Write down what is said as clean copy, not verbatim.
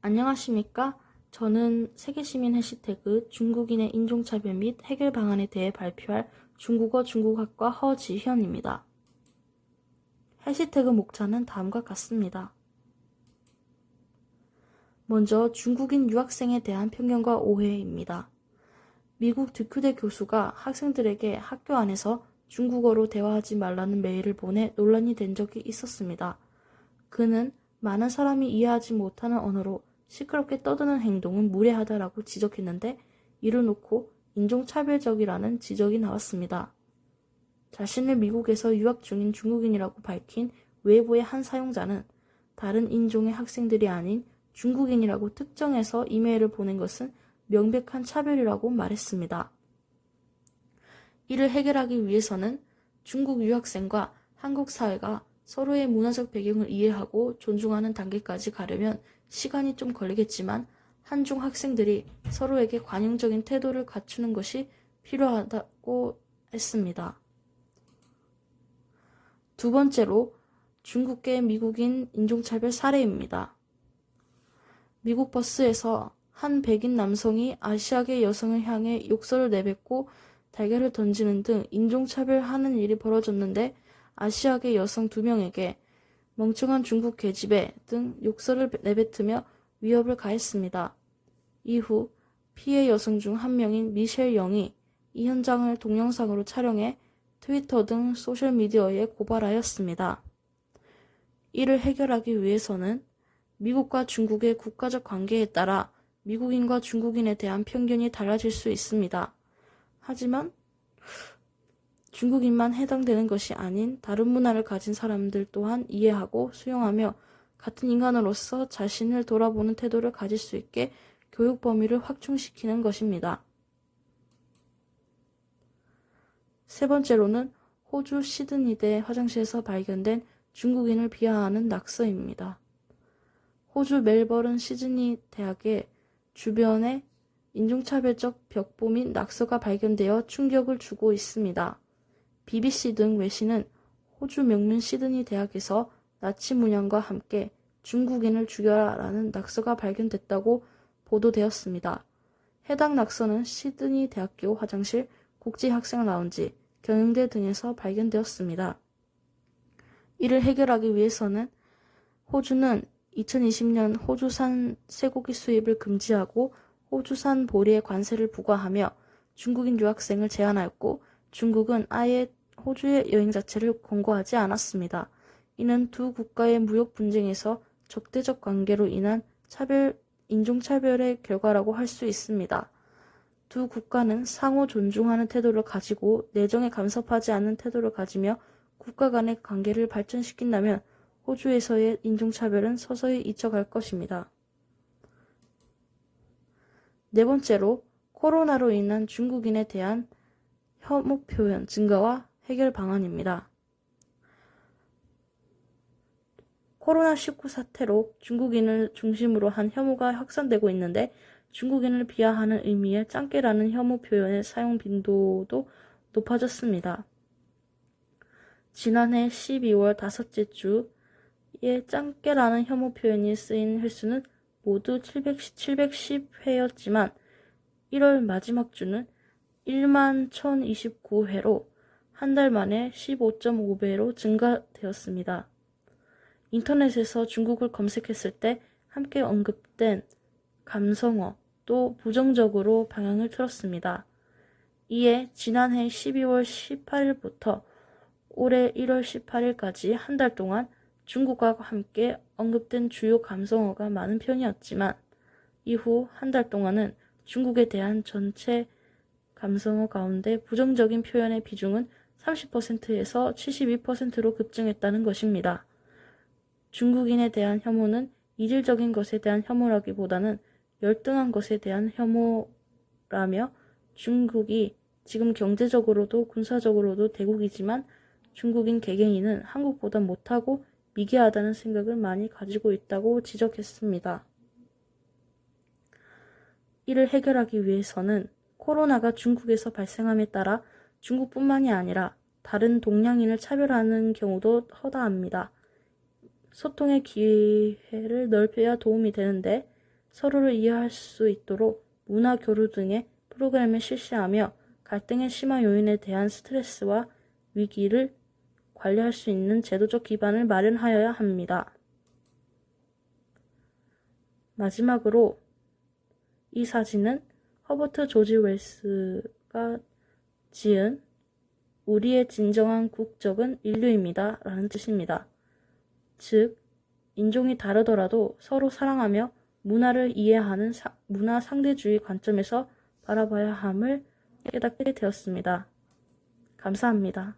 안녕하십니까? 저는 세계시민 해시태그 중국인의 인종차별 및 해결 방안에 대해 발표할 중국어 중국학과 허지현입니다. 해시태그 목차는 다음과 같습니다. 먼저 중국인 유학생에 대한 편견과 오해입니다. 미국 듀크대 교수가 학생들에게 학교 안에서 중국어로 대화하지 말라는 메일을 보내 논란이 된 적이 있었습니다. 그는 많은 사람이 이해하지 못하는 언어로 시끄럽게 떠드는 행동은 무례하다라고 지적했는데 이를 놓고 인종차별적이라는 지적이 나왔습니다. 자신을 미국에서 유학 중인 중국인이라고 밝힌 외부의 한 사용자는 다른 인종의 학생들이 아닌 중국인이라고 특정해서 이메일을 보낸 것은 명백한 차별이라고 말했습니다. 이를 해결하기 위해서는 중국 유학생과 한국 사회가 서로의 문화적 배경을 이해하고 존중하는 단계까지 가려면 시간이 좀 걸리겠지만 한중 학생들이 서로에게 관용적인 태도를 갖추는 것이 필요하다고 했습니다. 두 번째로 중국계 미국인 인종차별 사례입니다. 미국 버스에서 한 백인 남성이 아시아계 여성을 향해 욕설을 내뱉고 달걀을 던지는 등 인종차별하는 일이 벌어졌는데 아시아계 여성 2명에게 멍청한 중국 계집애 등 욕설을 내뱉으며 위협을 가했습니다. 이후 피해 여성 중 한 명인 미셸 영이 이 현장을 동영상으로 촬영해 트위터 등 소셜미디어에 고발하였습니다. 이를 해결하기 위해서는 미국과 중국의 국가적 관계에 따라 미국인과 중국인에 대한 편견이 달라질 수 있습니다. 하지만 중국인만 해당되는 것이 아닌 다른 문화를 가진 사람들 또한 이해하고 수용하며 같은 인간으로서 자신을 돌아보는 태도를 가질 수 있게 교육 범위를 확충시키는 것입니다. 세 번째로는 호주 시드니대 화장실에서 발견된 중국인을 비하하는 낙서입니다. 호주 멜버른 시드니 대학의 주변에 인종차별적 벽보 및 낙서가 발견되어 충격을 주고 있습니다. BBC 등 외신은 호주 명문 시드니 대학에서 나치 문양과 함께 중국인을 죽여라 라는 낙서가 발견됐다고 보도되었습니다. 해당 낙서는 시드니 대학교 화장실, 국제학생 라운지, 경영대 등에서 발견되었습니다. 이를 해결하기 위해서는 호주는 2020년 호주산 쇠고기 수입을 금지하고 호주산 보리에 관세를 부과하며 중국인 유학생을 제한하였고 중국은 아예 호주의 여행 자체를 권고하지 않았습니다. 이는 두 국가의 무역 분쟁에서 적대적 관계로 인한 인종차별의 결과라고 할 수 있습니다. 두 국가는 상호 존중하는 태도를 가지고 내정에 간섭하지 않는 태도를 가지며 국가 간의 관계를 발전시킨다면 호주에서의 인종차별은 서서히 잊혀갈 것입니다. 네 번째로 코로나로 인한 중국인에 대한 혐오 표현 증가와 해결 방안입니다. 코로나19 사태로 중국인을 중심으로 한 혐오가 확산되고 있는데 중국인을 비하하는 의미의 짱깨라는 혐오 표현의 사용 빈도도 높아졌습니다. 지난해 12월 다섯째 주에 짱깨라는 혐오 표현이 쓰인 횟수는 모두 710회였지만 1월 마지막 주는 11,029회로 한 달 만에 15.5배로 증가되었습니다. 인터넷에서 중국을 검색했을 때 함께 언급된 감성어도 부정적으로 방향을 틀었습니다. 이에 지난해 12월 18일부터 올해 1월 18일까지 한 달 동안 중국과 함께 언급된 주요 감성어가 많은 편이었지만 이후 한 달 동안은 중국에 대한 전체 감성어 가운데 부정적인 표현의 비중은 30%에서 72%로 급증했다는 것입니다. 중국인에 대한 혐오는 이질적인 것에 대한 혐오라기보다는 열등한 것에 대한 혐오라며 중국이 지금 경제적으로도 군사적으로도 대국이지만 중국인 개개인은 한국보다 못하고 미개하다는 생각을 많이 가지고 있다고 지적했습니다. 이를 해결하기 위해서는 코로나가 중국에서 발생함에 따라 중국뿐만이 아니라 다른 동양인을 차별하는 경우도 허다합니다. 소통의 기회를 넓혀야 도움이 되는데 서로를 이해할 수 있도록 문화 교류 등의 프로그램을 실시하며 갈등의 심화 요인에 대한 스트레스와 위기를 관리할 수 있는 제도적 기반을 마련하여야 합니다. 마지막으로 이 사진은 허버트 조지 웰스가 지은 우리의 진정한 국적은 인류입니다. 라는 뜻입니다. 즉, 인종이 다르더라도 서로 사랑하며 문화를 이해하는 문화 상대주의 관점에서 바라봐야 함을 깨닫게 되었습니다. 감사합니다.